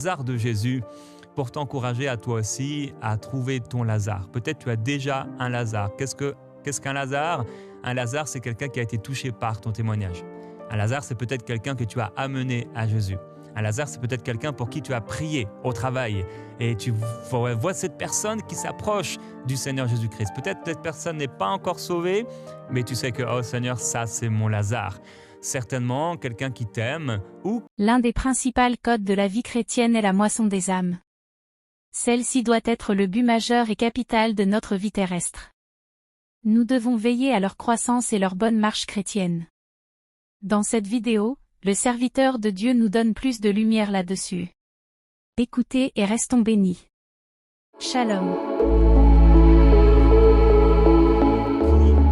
Lazare de Jésus pour t'encourager à toi aussi à trouver ton Lazare. Peut-être tu as déjà un Lazare. Qu'est-ce qu'un Lazare? Un Lazare, c'est quelqu'un qui a été touché par ton témoignage. Un Lazare, c'est peut-être quelqu'un que tu as amené à Jésus. Un Lazare, c'est peut-être quelqu'un pour qui tu as prié au travail et tu vois cette personne qui s'approche du Seigneur Jésus-Christ. Peut-être cette personne n'est pas encore sauvée, mais tu sais que, oh Seigneur, ça c'est mon Lazare. Certainement quelqu'un qui t'aime ou... L'un des principaux codes de la vie chrétienne est la moisson des âmes. Celle-ci doit être le but majeur et capital de notre vie terrestre. Nous devons veiller à leur croissance et leur bonne marche chrétienne. Dans cette vidéo, le serviteur de Dieu nous donne plus de lumière là-dessus. Écoutez et restons bénis. Shalom.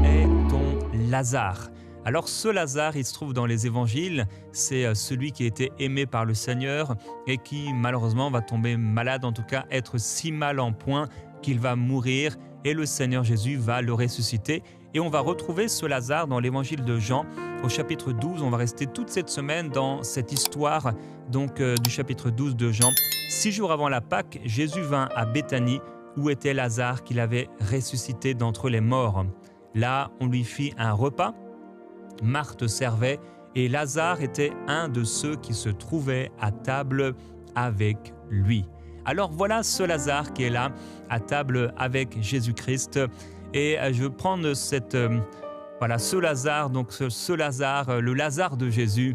Qui est ton Lazare? Alors ce Lazare, il se trouve dans les évangiles, c'est celui qui a été aimé par le Seigneur et qui malheureusement va tomber malade, en tout cas être si mal en point qu'il va mourir et le Seigneur Jésus va le ressusciter. Et on va retrouver ce Lazare dans l'évangile de Jean au chapitre 12. On va rester toute cette semaine dans cette histoire du chapitre 12 de Jean. 6 jours avant la Pâque, Jésus vint à Béthanie où était Lazare qu'il avait ressuscité d'entre les morts. Là, on lui fit un repas. Marthe servait et Lazare était un de ceux qui se trouvaient à table avec lui. Alors voilà ce Lazare qui est là à table avec Jésus-Christ et je veux prendre ce Lazare, donc ce Lazare, le Lazare de Jésus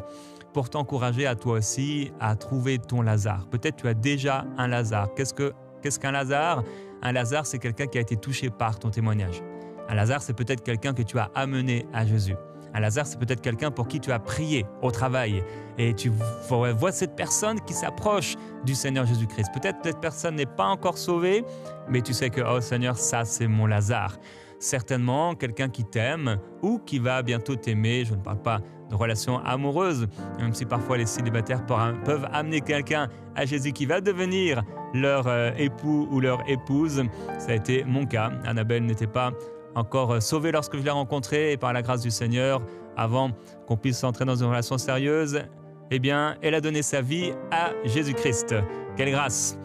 pour t'encourager à toi aussi à trouver ton Lazare. Peut-être tu as déjà un Lazare. Qu'est-ce qu'un Lazare? Un Lazare, c'est quelqu'un qui a été touché par ton témoignage. Un Lazare, c'est peut-être quelqu'un que tu as amené à Jésus. Un Lazare, c'est peut-être quelqu'un pour qui tu as prié au travail et tu vois cette personne qui s'approche du Seigneur Jésus-Christ. Peut-être cette personne n'est pas encore sauvée, mais tu sais que, oh Seigneur, ça c'est mon Lazare. Certainement quelqu'un qui t'aime ou qui va bientôt t'aimer. Je ne parle pas de relations amoureuses, même si parfois les célibataires peuvent amener quelqu'un à Jésus qui va devenir leur époux ou leur épouse. Ça a été mon cas. Annabelle n'était pas encore sauvée lorsque je l'ai rencontrée et par la grâce du Seigneur, avant qu'on puisse entrer dans une relation sérieuse, eh bien, elle a donné sa vie à Jésus-Christ. Quelle grâce!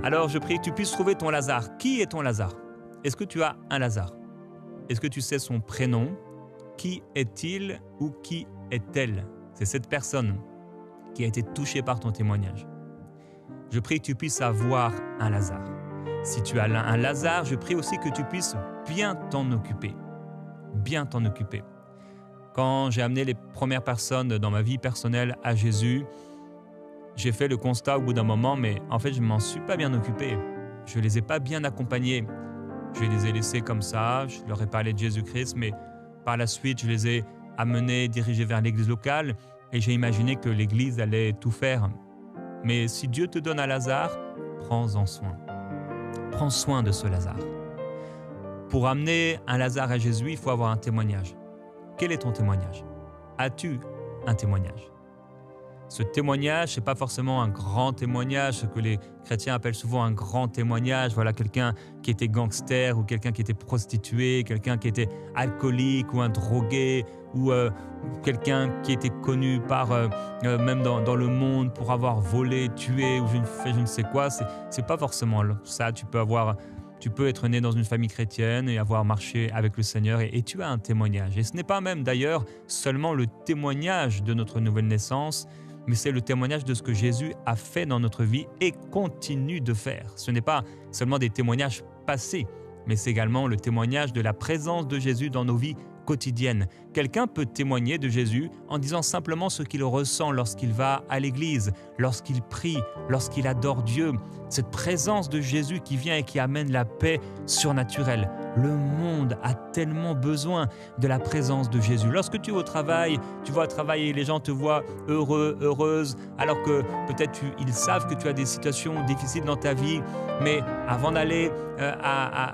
Alors, je prie que tu puisses trouver ton Lazare. Qui est ton Lazare? Est-ce que tu as un Lazare? Est-ce que tu sais son prénom? Qui est-il ou qui est-elle? C'est cette personne qui a été touchée par ton témoignage. Je prie que tu puisses avoir un Lazare. Si tu as un Lazare, je prie aussi que tu puisses bien t'en occuper. Bien t'en occuper. Quand j'ai amené les premières personnes dans ma vie personnelle à Jésus, j'ai fait le constat au bout d'un moment, mais en fait, je ne m'en suis pas bien occupé. Je ne les ai pas bien accompagnés. Je les ai laissés comme ça, je leur ai parlé de Jésus-Christ, mais par la suite, je les ai amenés, dirigés vers l'église locale et j'ai imaginé que l'église allait tout faire. Mais si Dieu te donne un Lazare, prends-en soin. Prends soin de ce Lazare. Pour amener un Lazare à Jésus, il faut avoir un témoignage. Quel est ton témoignage? As-tu un témoignage? Ce témoignage, ce n'est pas forcément un grand témoignage, ce que les chrétiens appellent souvent un grand témoignage. Voilà, quelqu'un qui était gangster ou quelqu'un qui était prostitué, quelqu'un qui était alcoolique ou un drogué ou quelqu'un qui était connu par même dans le monde pour avoir volé, tué ou je ne sais quoi. C'est pas forcément ça. Tu peux être né dans une famille chrétienne et avoir marché avec le Seigneur et tu as un témoignage. Et ce n'est pas même d'ailleurs seulement le témoignage de notre nouvelle naissance, mais c'est le témoignage de ce que Jésus a fait dans notre vie et continue de faire. Ce n'est pas seulement des témoignages passés, mais c'est également le témoignage de la présence de Jésus dans nos vies quotidiennes. Quelqu'un peut témoigner de Jésus en disant simplement ce qu'il ressent lorsqu'il va à l'église, lorsqu'il prie, lorsqu'il adore Dieu. Cette présence de Jésus qui vient et qui amène la paix surnaturelle. Le monde a tellement besoin de la présence de Jésus. Lorsque tu es au travail, tu vas travailler, les gens te voient heureux, heureuse, alors que peut-être ils savent que tu as des situations difficiles dans ta vie, mais avant d'aller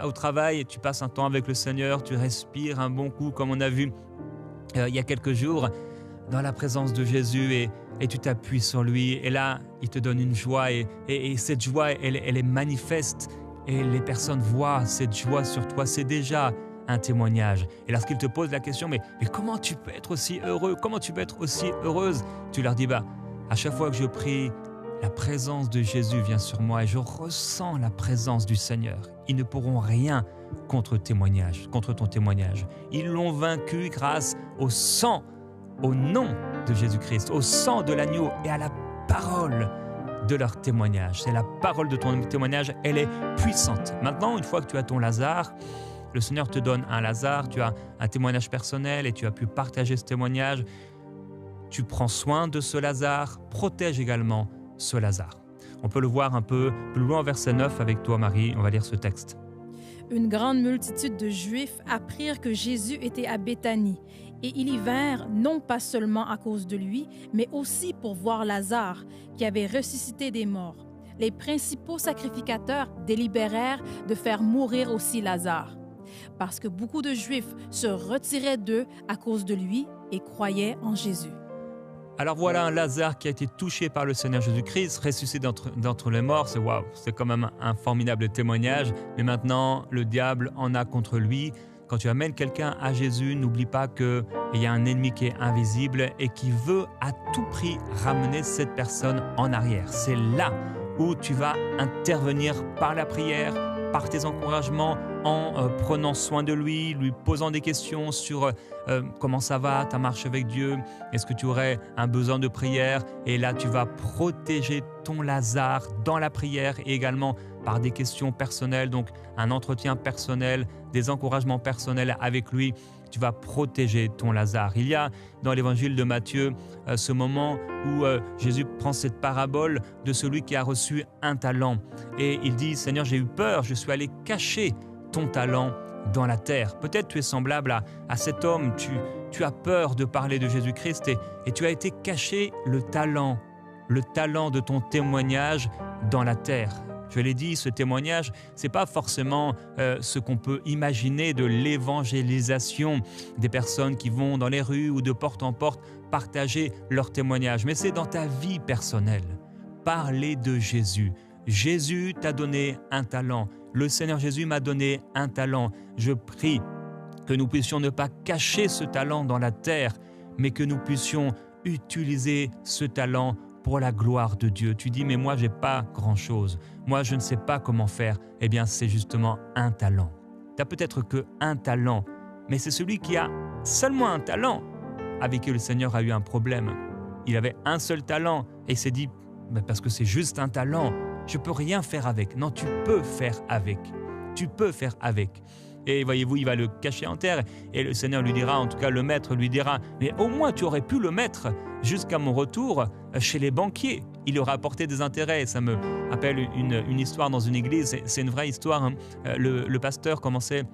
au travail, tu passes un temps avec le Seigneur, tu respires un bon coup, comme on a vu il y a quelques jours, dans la présence de Jésus et tu t'appuies sur lui. Et là, il te donne une joie et cette joie, elle est manifeste. Et les personnes voient cette joie sur toi, c'est déjà un témoignage. Et lorsqu'ils te posent la question, mais comment tu peux être aussi heureux? Comment tu peux être aussi heureuse? Tu leur dis, à chaque fois que je prie, la présence de Jésus vient sur moi et je ressens la présence du Seigneur. Ils ne pourront rien contre ton témoignage. Ils l'ont vaincu grâce au sang, au nom de Jésus-Christ, au sang de l'agneau et à la parole de leur témoignage. C'est la parole de ton témoignage, elle est puissante. Maintenant, une fois que tu as ton Lazare, le Seigneur te donne un Lazare, tu as un témoignage personnel et tu as pu partager ce témoignage. Tu prends soin de ce Lazare, protège également ce Lazare. On peut le voir un peu plus loin au verset 9 avec toi, Marie. On va lire ce texte. Une grande multitude de Juifs apprirent que Jésus était à Béthanie, et ils y vinrent non pas seulement à cause de lui, mais aussi pour voir Lazare, qui avait ressuscité des morts. Les principaux sacrificateurs délibérèrent de faire mourir aussi Lazare, parce que beaucoup de Juifs se retiraient d'eux à cause de lui et croyaient en Jésus. Alors voilà un Lazare qui a été touché par le Seigneur Jésus-Christ, ressuscité d'entre les morts. C'est quand même un formidable témoignage. Mais maintenant, le diable en a contre lui. Quand tu amènes quelqu'un à Jésus, n'oublie pas qu'il y a un ennemi qui est invisible et qui veut à tout prix ramener cette personne en arrière. C'est là où tu vas intervenir par la prière, par tes encouragements, en prenant soin de lui posant des questions sur comment ça va, ta marche avec Dieu, est-ce que tu aurais un besoin de prière? Et là, tu vas protéger ton Lazare dans la prière et également par des questions personnelles, donc un entretien personnel, des encouragements personnels avec lui. Tu vas protéger ton Lazare. Il y a dans l'évangile de Matthieu ce moment où Jésus prend cette parabole de celui qui a reçu un talent. Et il dit, Seigneur, j'ai eu peur, je suis allé cacher ton talent dans la terre. Peut-être tu es semblable à cet homme, tu as peur de parler de Jésus-Christ et tu as été caché le talent de ton témoignage dans la terre. Je l'ai dit, ce témoignage, ce n'est pas forcément ce qu'on peut imaginer de l'évangélisation des personnes qui vont dans les rues ou de porte en porte partager leur témoignage, mais c'est dans ta vie personnelle. Parler de Jésus. Jésus t'a donné un talent. Le Seigneur Jésus m'a donné un talent. Je prie que nous puissions ne pas cacher ce talent dans la terre, mais que nous puissions utiliser ce talent pour la gloire de Dieu. Tu dis, mais moi, je n'ai pas grand-chose. Moi, je ne sais pas comment faire. Eh bien, c'est justement un talent. Tu n'as peut-être qu'un talent, mais c'est celui qui a seulement un talent avec qui le Seigneur a eu un problème. Il avait un seul talent et il s'est dit, parce que c'est juste un talent, je ne peux rien faire avec. Non, tu peux faire avec. Tu peux faire avec. Et voyez-vous, il va le cacher en terre. Et le Seigneur lui dira, en tout cas le maître lui dira, mais au moins tu aurais pu le mettre jusqu'à mon retour chez les banquiers. Il aura apporté des intérêts. Ça me rappelle une histoire dans une église. C'est une vraie histoire. Hein. Le pasteur commençait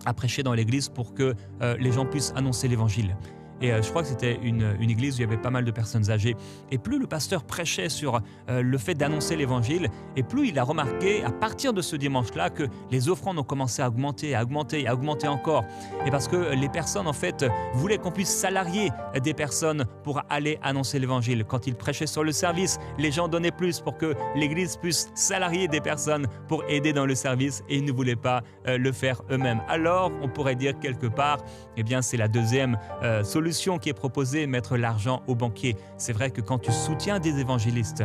à prêcher dans l'église pour que les gens puissent annoncer l'évangile. Et je crois que c'était une église où il y avait pas mal de personnes âgées. Et plus le pasteur prêchait sur le fait d'annoncer l'évangile, et plus il a remarqué à partir de ce dimanche-là que les offrandes ont commencé à augmenter encore. Et parce que les personnes en fait voulaient qu'on puisse salarier des personnes pour aller annoncer l'évangile. Quand il prêchait sur le service, les gens donnaient plus pour que l'église puisse salarier des personnes pour aider dans le service, et ils ne voulaient pas le faire eux-mêmes. Alors, on pourrait dire quelque part, eh bien c'est la deuxième solution qui est proposée, mettre l'argent au banquier. C'est vrai que quand tu soutiens des évangélistes,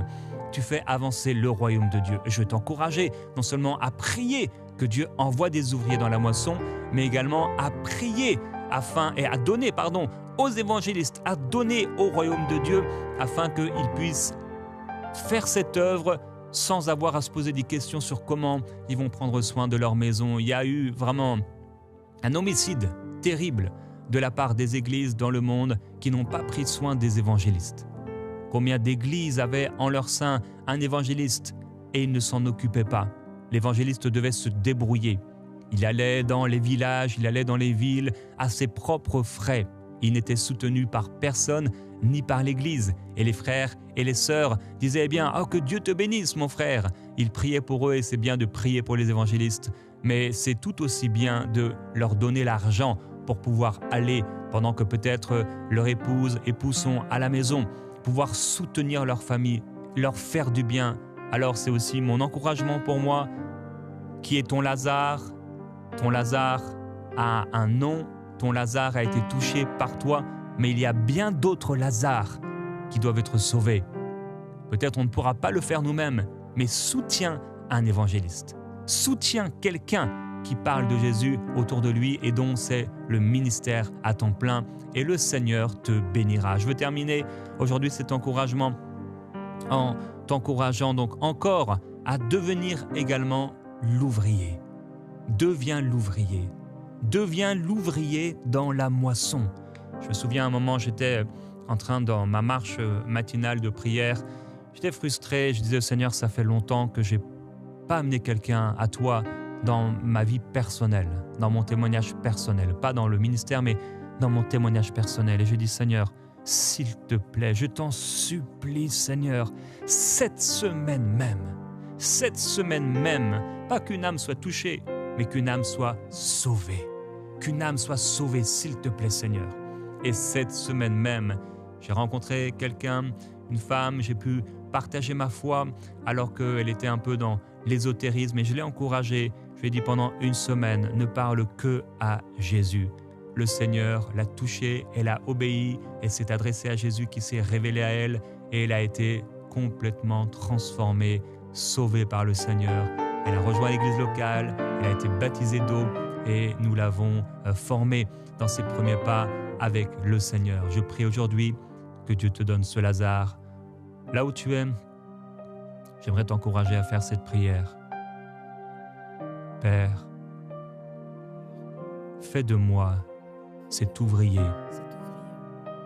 tu fais avancer le royaume de Dieu. Je vais t'encourager non seulement à prier que Dieu envoie des ouvriers dans la moisson, mais également à prier à donner aux évangélistes, à donner au royaume de Dieu afin qu'ils puissent faire cette œuvre sans avoir à se poser des questions sur comment ils vont prendre soin de leur maison. Il y a eu vraiment un homicide terrible de la part des églises dans le monde qui n'ont pas pris soin des évangélistes. Combien d'églises avaient en leur sein un évangéliste et ils ne s'en occupaient pas. L'évangéliste devait se débrouiller. Il allait dans les villages, il allait dans les villes à ses propres frais. Il n'était soutenu par personne ni par l'église. Et les frères et les sœurs disaient, eh bien, que Dieu te bénisse mon frère. Ils priaient pour eux et c'est bien de prier pour les évangélistes. Mais c'est tout aussi bien de leur donner l'argent pour pouvoir aller, pendant que peut-être leur époux sont à la maison, pouvoir soutenir leur famille, leur faire du bien. Alors c'est aussi mon encouragement pour moi. Qui est ton Lazare? Ton Lazare a un nom, ton Lazare a été touché par toi, mais il y a bien d'autres Lazares qui doivent être sauvés. Peut-être on ne pourra pas le faire nous-mêmes, mais soutiens un évangéliste. Soutiens quelqu'un qui parle de Jésus autour de lui et dont c'est le ministère à temps plein. Et le Seigneur te bénira. Je veux terminer aujourd'hui cet encouragement en t'encourageant donc encore à devenir également l'ouvrier. Deviens l'ouvrier. Deviens l'ouvrier dans la moisson. Je me souviens à un moment, j'étais en train dans ma marche matinale de prière. J'étais frustré, je disais au Seigneur, ça fait longtemps que je n'ai pas amené quelqu'un à toi dans ma vie personnelle, dans mon témoignage personnel, pas dans le ministère, mais dans mon témoignage personnel. Et je dis, Seigneur, s'il te plaît, je t'en supplie, Seigneur, cette semaine même, pas qu'une âme soit touchée, mais qu'une âme soit sauvée. Qu'une âme soit sauvée, s'il te plaît, Seigneur. Et cette semaine même, j'ai rencontré quelqu'un, une femme, j'ai pu partager ma foi alors qu'elle était un peu dans l'ésotérisme et je l'ai encouragée. Je lui ai dit pendant une semaine, ne parle que à Jésus. Le Seigneur l'a touchée, elle a obéi, elle s'est adressée à Jésus qui s'est révélé à elle et elle a été complètement transformée, sauvée par le Seigneur. Elle a rejoint l'église locale, elle a été baptisée d'eau et nous l'avons formée dans ses premiers pas avec le Seigneur. Je prie aujourd'hui que Dieu te donne ce Lazare. Là où tu es, j'aimerais t'encourager à faire cette prière. Père, fais de moi cet ouvrier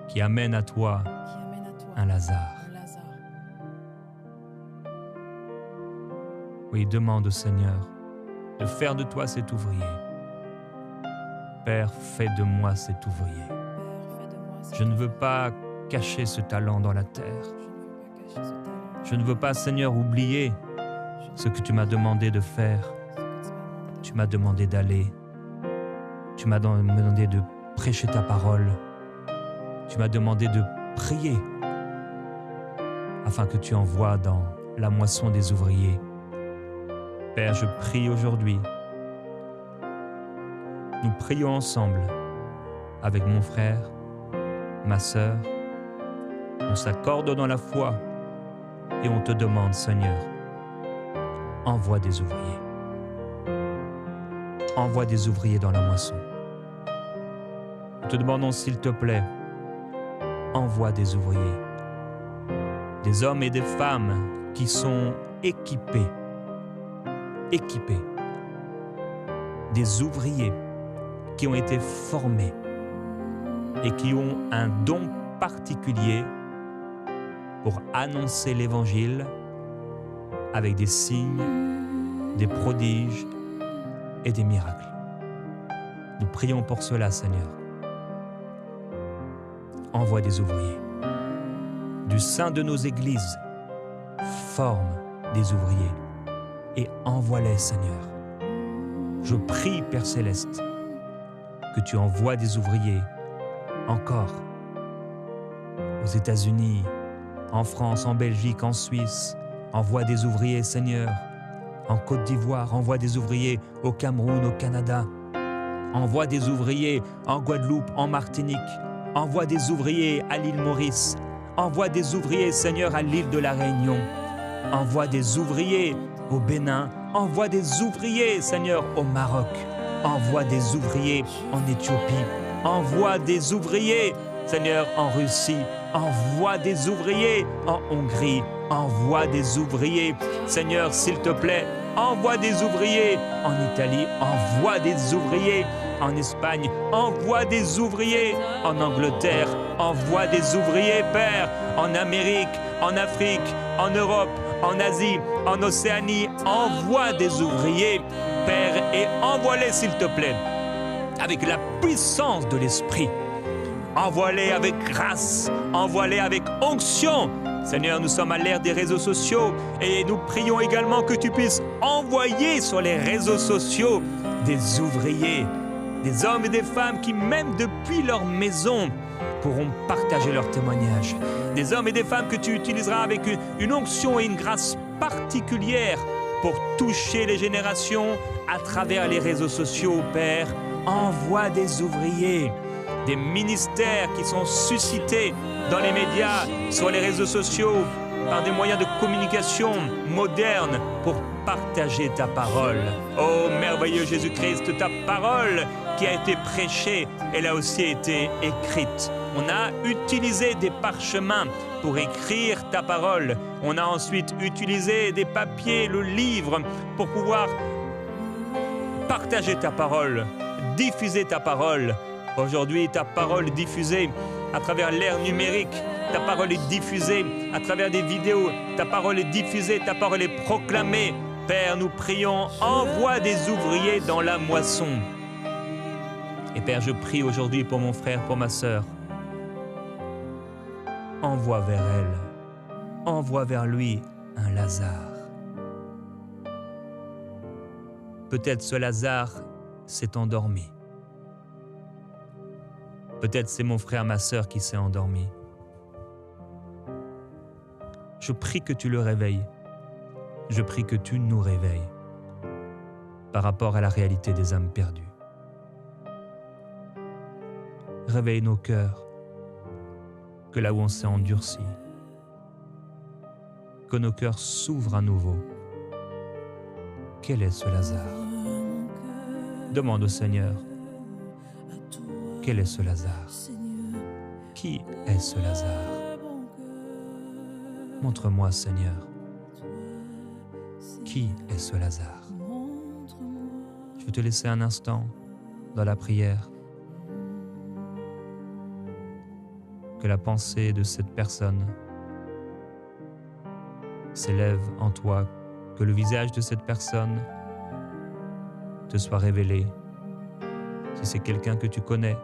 qui amène à toi un Lazare. Oui, demande au Seigneur de faire de toi cet ouvrier. Père, fais de moi cet ouvrier. Je ne veux pas cacher ce talent dans la terre. Je ne veux pas, Seigneur, oublier ce que tu m'as demandé de faire. Tu m'as demandé d'aller. Tu m'as demandé de prêcher ta parole. Tu m'as demandé de prier afin que tu envoies dans la moisson des ouvriers. Père, je prie aujourd'hui. Nous prions ensemble avec mon frère, ma sœur. On s'accorde dans la foi et on te demande, Seigneur, envoie des ouvriers. Envoie des ouvriers dans la moisson. Nous te demandons, s'il te plaît, envoie des ouvriers. Des hommes et des femmes qui sont équipés. Des ouvriers qui ont été formés et qui ont un don particulier pour annoncer l'Évangile avec des signes, des prodiges et des miracles. Nous prions pour cela, Seigneur. Envoie des ouvriers. Du sein de nos églises, forme des ouvriers et envoie-les, Seigneur. Je prie, Père Céleste, que tu envoies des ouvriers encore aux États-Unis, en France, en Belgique, en Suisse. Envoie des ouvriers, Seigneur, en Côte d'Ivoire. Envoie des ouvriers au Cameroun, au Canada. Envoie des ouvriers en Guadeloupe, en Martinique. Envoie des ouvriers à l'île Maurice. Envoie des ouvriers, Seigneur, à l'île de la Réunion. Envoie des ouvriers au Bénin. Envoie des ouvriers, Seigneur, au Maroc. Envoie des ouvriers en Éthiopie. Envoie des ouvriers, Seigneur, en Russie. Envoie des ouvriers en Hongrie. Envoie des ouvriers, Seigneur, s'il te plaît. Envoie des ouvriers en Italie. Envoie des ouvriers en Espagne. Envoie des ouvriers en Angleterre. Envoie des ouvriers, Père, en Amérique, en Afrique, en Europe, en Asie, en Océanie. Envoie des ouvriers, Père, et envoie-les, s'il te plaît, avec la puissance de l'Esprit. Envoie-les avec grâce, envoie-les avec onction. Seigneur, nous sommes à l'ère des réseaux sociaux et nous prions également que tu puisses envoyer sur les réseaux sociaux des ouvriers, des hommes et des femmes qui, même depuis leur maison, pourront partager leur témoignage. Des hommes et des femmes que tu utiliseras avec une onction et une grâce particulière pour toucher les générations à travers les réseaux sociaux, Père. Envoie des ouvriers, des ministères qui sont suscités dans les médias, sur les réseaux sociaux, par des moyens de communication modernes pour partager ta parole. Oh merveilleux Jésus-Christ, ta parole qui a été prêchée, elle a aussi été écrite. On a utilisé des parchemins pour écrire ta parole. On a ensuite utilisé des papiers, le livre, pour pouvoir partager ta parole, diffuser ta parole. Aujourd'hui, ta parole est diffusée à travers l'ère numérique. Ta parole est diffusée à travers des vidéos. Ta parole est diffusée, ta parole est proclamée. Père, nous prions, envoie des ouvriers dans la moisson. Et Père, je prie aujourd'hui pour mon frère, pour ma sœur. Envoie vers elle, envoie vers lui un Lazare. Peut-être ce Lazare s'est endormi. Peut-être c'est mon frère, ma sœur qui s'est endormi. Je prie que tu le réveilles. Je prie que tu nous réveilles par rapport à la réalité des âmes perdues. Réveille nos cœurs, que là où on s'est endurci, que nos cœurs s'ouvrent à nouveau. Quel est ce Lazare? Demande au Seigneur, quel est ce Lazare? Qui est ce Lazare? Montre-moi, Seigneur, qui est ce Lazare? Je veux te laisser un instant dans la prière. Que la pensée de cette personne s'élève en toi, que le visage de cette personne te soit révélé. Si c'est quelqu'un que tu connais,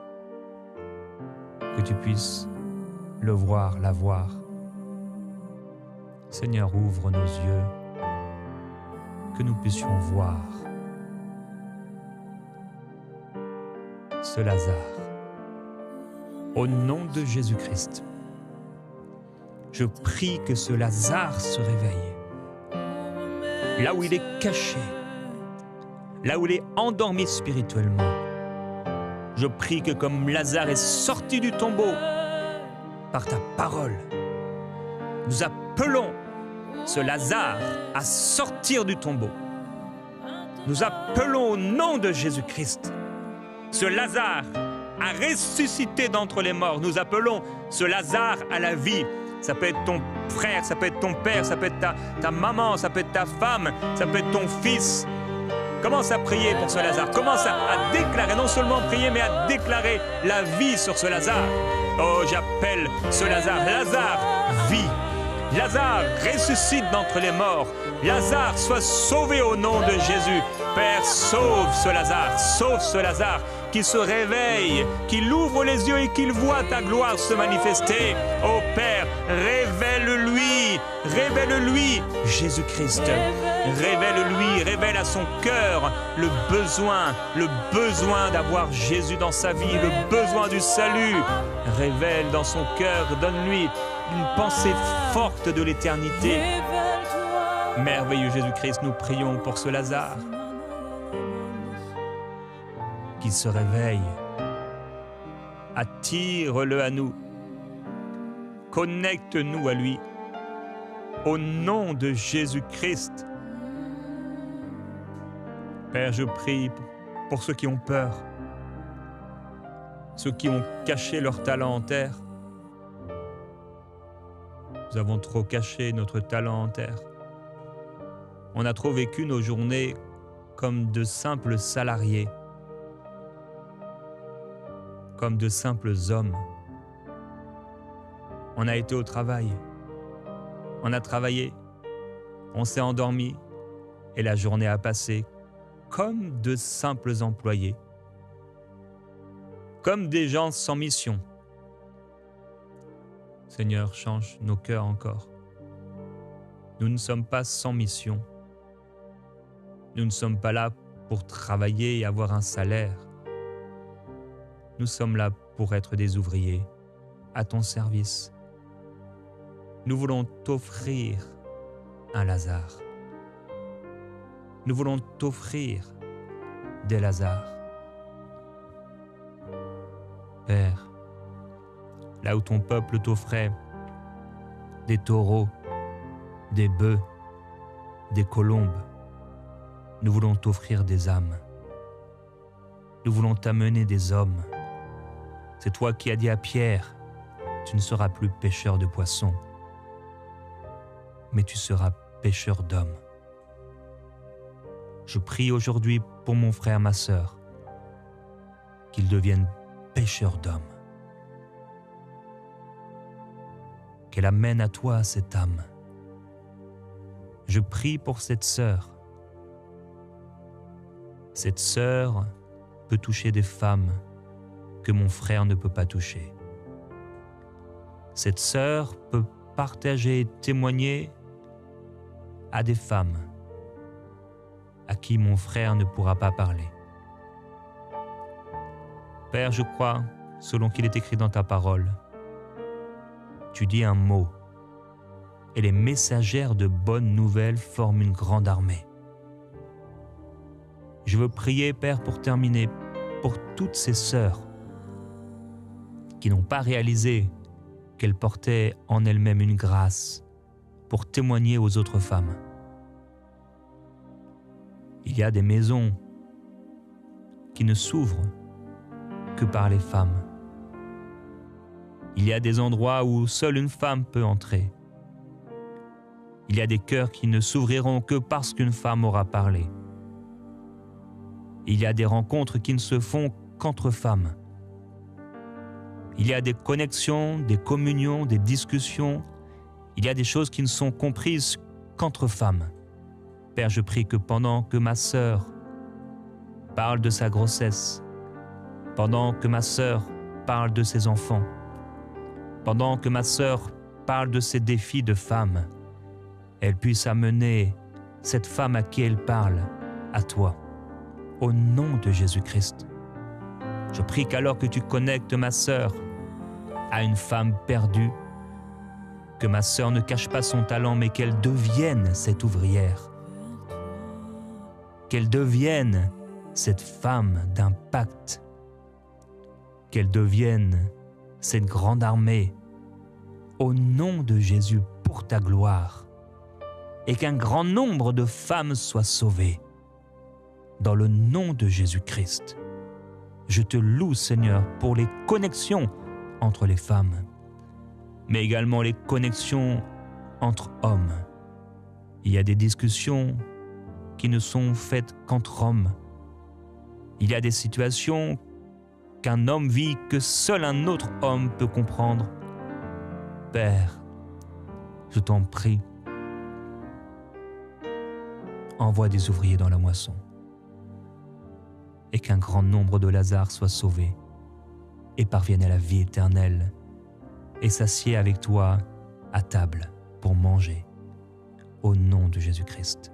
que tu puisses le voir, la voir. Seigneur, ouvre nos yeux, que nous puissions voir ce Lazare. Au nom de Jésus-Christ, je prie que ce Lazare se réveille. Là où il est caché, là où il est endormi spirituellement, je prie que comme Lazare est sorti du tombeau par ta parole, nous appelons ce Lazare à sortir du tombeau. Nous appelons au nom de Jésus-Christ ce Lazare à ressusciter d'entre les morts. Nous appelons ce Lazare à la vie. Ça peut être ton frère, ça peut être ton père, ça peut être ta maman, ça peut être ta femme, ça peut être ton fils. Commence à prier pour ce Lazare. Commence à déclarer, non seulement prier, mais à déclarer la vie sur ce Lazare. Oh, j'appelle ce Lazare. Lazare, vie. Lazare, ressuscite d'entre les morts. Lazare, sois sauvé au nom de Jésus. Père, sauve ce Lazare, qu'il se réveille, qu'il ouvre les yeux et qu'il voit ta gloire se manifester. Oh Père, révèle-lui Jésus-Christ. Révèle-lui, révèle à son cœur le besoin d'avoir Jésus dans sa vie, le besoin du salut. Révèle dans son cœur, donne-lui une pensée forte de l'éternité. Merveilleux Jésus-Christ, nous prions pour ce Lazare. Qu'il se réveille. Attire-le à nous. Connecte-nous à lui. Au nom de Jésus-Christ. Père, je prie pour ceux qui ont peur, ceux qui ont caché leur talent en terre. Nous avons trop caché notre talent en terre. On a trop vécu nos journées comme de simples salariés, comme de simples hommes. On a été au travail, on a travaillé, on s'est endormi et la journée a passé comme de simples employés, comme des gens sans mission. Seigneur, change nos cœurs encore. Nous ne sommes pas sans mission. Nous ne sommes pas là pour travailler et avoir un salaire. Nous sommes là pour être des ouvriers, à ton service. Nous voulons t'offrir un Lazare. Nous voulons t'offrir des Lazars. Père, là où ton peuple t'offrait des taureaux, des bœufs, des colombes. Nous voulons t'offrir des âmes. Nous voulons t'amener des hommes. C'est toi qui as dit à Pierre, tu ne seras plus pêcheur de poissons, mais tu seras pêcheur d'hommes. Je prie aujourd'hui pour mon frère, ma sœur, qu'il devienne pêcheur d'hommes. Qu'elle amène à toi cette âme. Je prie pour cette sœur. Cette sœur peut toucher des femmes que mon frère ne peut pas toucher. Cette sœur peut partager et témoigner à des femmes à qui mon frère ne pourra pas parler. Père, je crois, selon qu'il est écrit dans ta parole, tu dis un mot, et les messagères de bonnes nouvelles forment une grande armée. Je veux prier, Père, pour terminer, pour toutes ces sœurs qui n'ont pas réalisé qu'elles portaient en elles-mêmes une grâce pour témoigner aux autres femmes. Il y a des maisons qui ne s'ouvrent que par les femmes. Il y a des endroits où seule une femme peut entrer. Il y a des cœurs qui ne s'ouvriront que parce qu'une femme aura parlé. Il y a des rencontres qui ne se font qu'entre femmes. Il y a des connexions, des communions, des discussions. Il y a des choses qui ne sont comprises qu'entre femmes. Père, je prie que pendant que ma sœur parle de sa grossesse, pendant que ma sœur parle de ses enfants, pendant que ma sœur parle de ses défis de femme, elle puisse amener cette femme à qui elle parle à toi, au nom de Jésus-Christ. Je prie qu'alors que tu connectes ma sœur à une femme perdue, que ma sœur ne cache pas son talent, mais qu'elle devienne cette ouvrière, qu'elle devienne cette femme d'impact, qu'elle devienne cette grande armée, au nom de Jésus, pour ta gloire, et qu'un grand nombre de femmes soient sauvées, dans le nom de Jésus-Christ. Je te loue, Seigneur, pour les connexions entre les femmes, mais également les connexions entre hommes. Il y a des discussions qui ne sont faites qu'entre hommes. Il y a des situations qu'un homme vit que seul un autre homme peut comprendre. Père, je t'en prie, envoie des ouvriers dans la moisson et qu'un grand nombre de Lazare soient sauvés et parviennent à la vie éternelle et s'assied avec toi à table pour manger, au nom de Jésus-Christ.